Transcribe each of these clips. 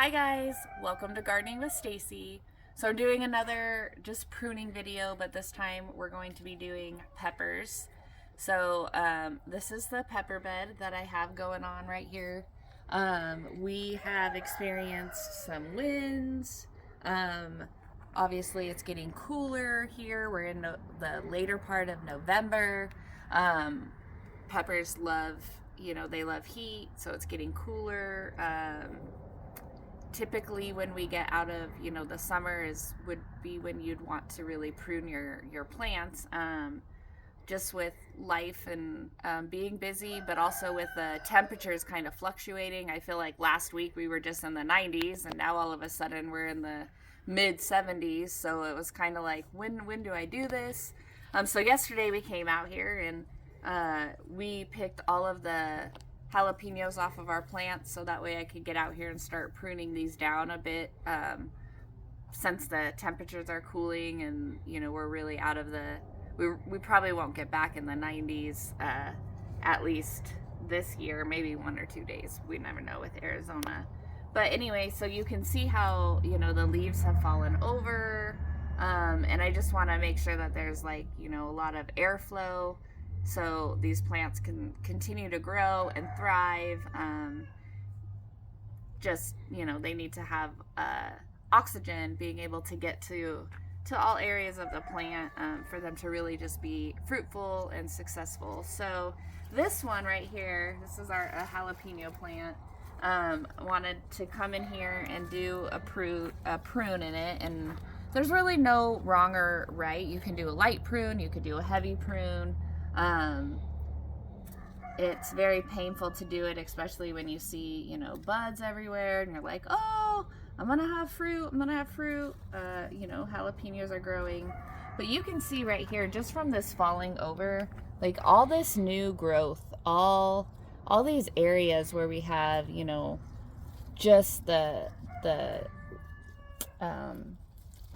Hi guys, welcome to Gardening with Stacy. So I'm doing another just pruning video, but this time we're going to be doing peppers. So this is the pepper bed that I have going on right here. We have experienced some winds. Um, Obviously it's getting cooler here. We're in the later part of November. Peppers love, they love heat, so it's getting cooler. Typically when we get out of the summer would be when you'd want to really prune your plants, just with life and being busy, but also with the temperatures kind of fluctuating. I feel like last week we were just in the 90s and now all of a sudden we're in the mid 70s, so it was kind of like when do I do this. So yesterday we came out here and we picked all of the jalapenos off of our plants so that way I could get out here and start pruning these down a bit, since the temperatures are cooling and we're really out of we probably won't get back in the 90s, at least this year, maybe 1 or 2 days, we never know with Arizona. But anyway, so you can see how the leaves have fallen over, and I just want to make sure that there's a lot of airflow so these plants can continue to grow and thrive. They need to have oxygen being able to get to all areas of the plant, for them to really just be fruitful and successful. So this one right here, this is a jalapeno plant. Wanted to come in here and do a prune in it, and there's really no wrong or right. You can do a light prune, you could do a heavy prune. It's very painful to do it, especially when you see buds everywhere and you're like, oh, I'm gonna have fruit, jalapenos are growing. But you can see right here, just from this falling over, like all this new growth, all these areas where we have just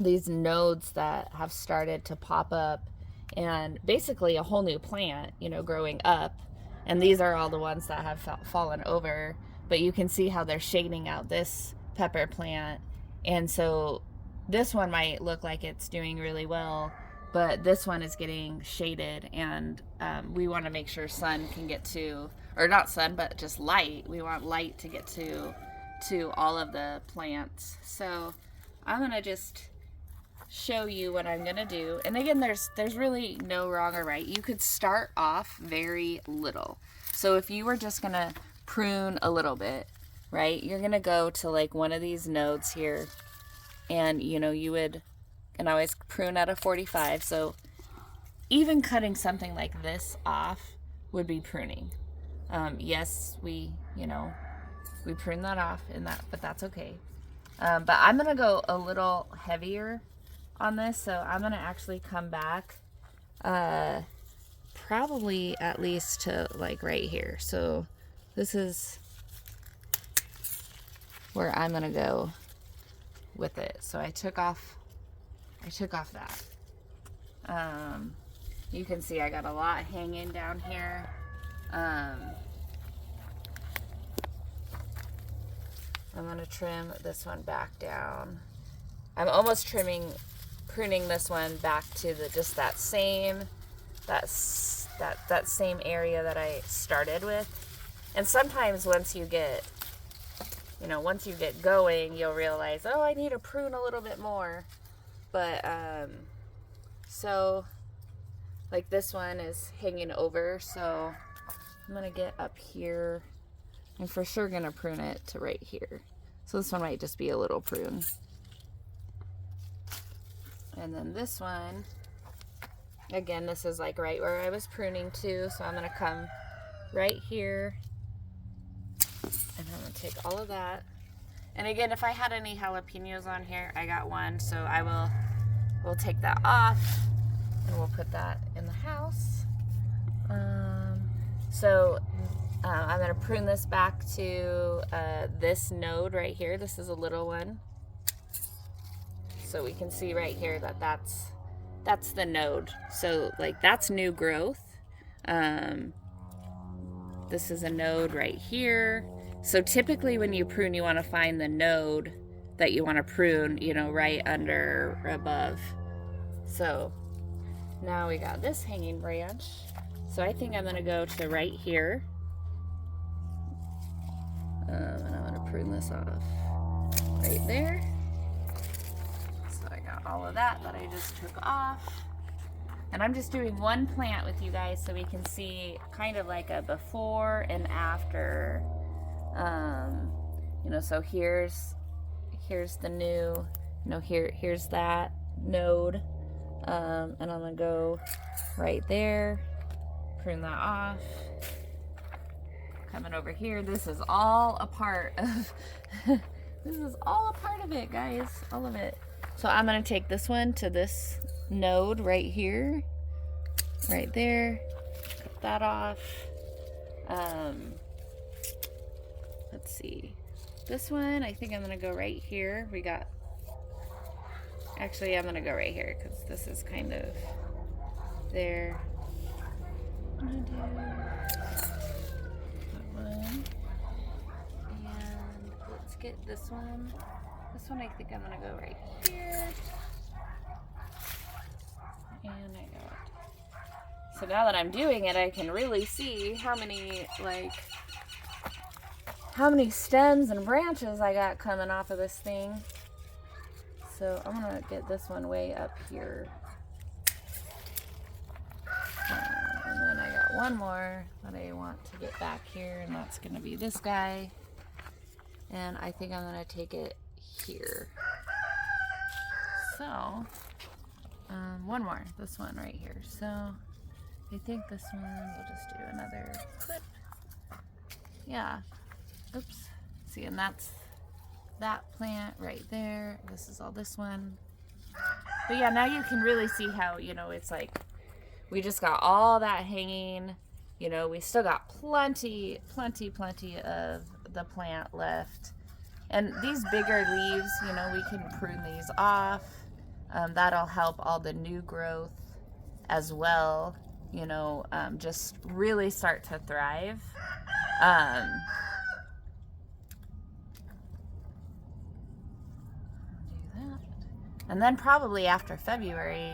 these nodes that have started to pop up, and basically a whole new plant growing up. And these are all the ones that have fallen over, but you can see how they're shading out this pepper plant. And so this one might look like it's doing really well, but this one is getting shaded, and we want to make sure sun can get to, or not sun, but just light. We want light to get to all of the plants. So I'm gonna just show you what I'm gonna do. And again, there's really no wrong or right. You could start off very little. So if you were just gonna prune a little bit, right, you're gonna go to one of these nodes here, and you would, and I always prune at a 45. So even cutting something like this off would be pruning. Yes, we prune that off but that's okay. But I'm gonna go a little heavier on this, so I'm gonna actually come back, probably at least to right here. So this is where I'm gonna go with it. So I took off that. You can see I got a lot hanging down here. I'm gonna trim this one back down. I'm almost pruning this one back to that same area that I started with. And sometimes once you get going, you'll realize, oh, I need to prune a little bit more. But so this one is hanging over, so I'm gonna get up here. I'm for sure gonna prune it to right here. So this one might just be a little prune. And then this one, again, this is right where I was pruning to, so I'm gonna come right here, and I'm gonna take all of that. And again, if I had any jalapenos on here, I got one, so we'll take that off, and we'll put that in the house. I'm gonna prune this back to this node right here. This is a little one. So we can see right here that's the node. So that's new growth. This is a node right here. So typically when you prune, you want to find the node that you want to prune, you know, right under or above. So now we got this hanging branch. So I think I'm going to go to right here. And I'm going to prune this off right there. So I got all of that I just took off. And I'm just doing one plant with you guys so we can see kind of like a before and after. You know, so here's the new, you know, here's that node. And I'm gonna go right there, prune that off. Coming over here, this is all a part of this is all a part of it, guys, all of it. So I'm gonna take this one to this node right here, right there, cut that off. Let's see, this one, I think I'm gonna go right here. Actually, I'm gonna go right here because this is kind of there. I'm gonna do that one, and let's get this one. This one I think I'm gonna go right here, and I got. So now that I'm doing it, I can really see how many stems and branches I got coming off of this thing. So I'm gonna get this one way up here. And then I got one more that I want to get back here, and that's gonna be this guy. And I think I'm gonna take it here. So, one more, this one right here. So I think this one, we'll just do another clip. Yeah, oops. See, and that's that plant right there. This is all this one. But yeah, now you can really see how, you know, it's like we just got all that hanging. You know, we still got plenty of the plant left. And these bigger leaves, you know, we can prune these off. That'll help all the new growth as well, you know, just really start to thrive. And then probably after February,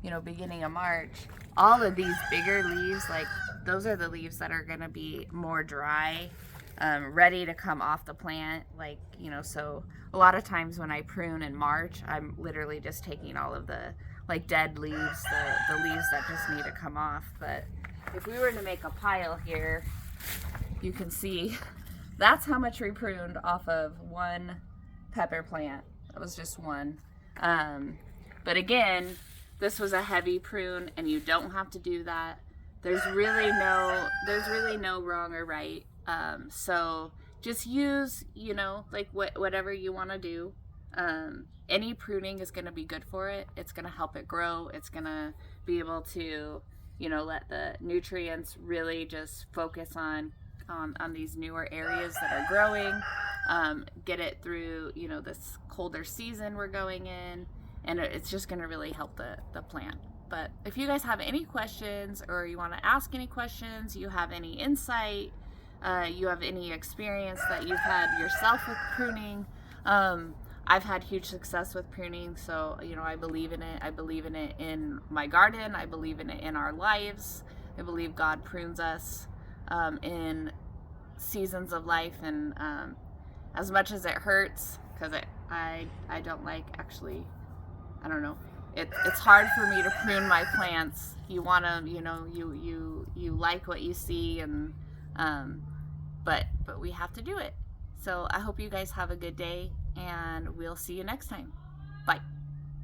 you know, beginning of March, all of these bigger leaves, like those are the leaves that are going to be more dry, ready to come off the plant. Like, you know, so a lot of times when I prune in March, I'm literally just taking all of the like dead leaves, the leaves that just need to come off. But if we were to make a pile here, you can see that's how much we pruned off of one pepper plant. That was just one. But again, this was a heavy prune, and you don't have to do that. There's really no wrong or right. So just use, you know, like whatever you want to do. Any pruning is going to be good for it. It's going to help it grow. It's going to be able to, you know, let the nutrients really just focus on these newer areas that are growing. Get it through, you know, this colder season we're going in, and it's just going to really help the plant. But if you guys have any questions, or you want to ask any questions, you have any insight, you have any experience that you've had yourself with pruning, I've had huge success with pruning, so, you know, I believe in it. I believe in it in my garden. I believe in it in our lives. I believe God prunes us in seasons of life, and as much as it hurts, because I don't like, actually, I don't know, it's hard for me to prune my plants. You want to, you know, you like what you see, and but we have to do it. So I hope you guys have a good day, and we'll see you next time. Bye.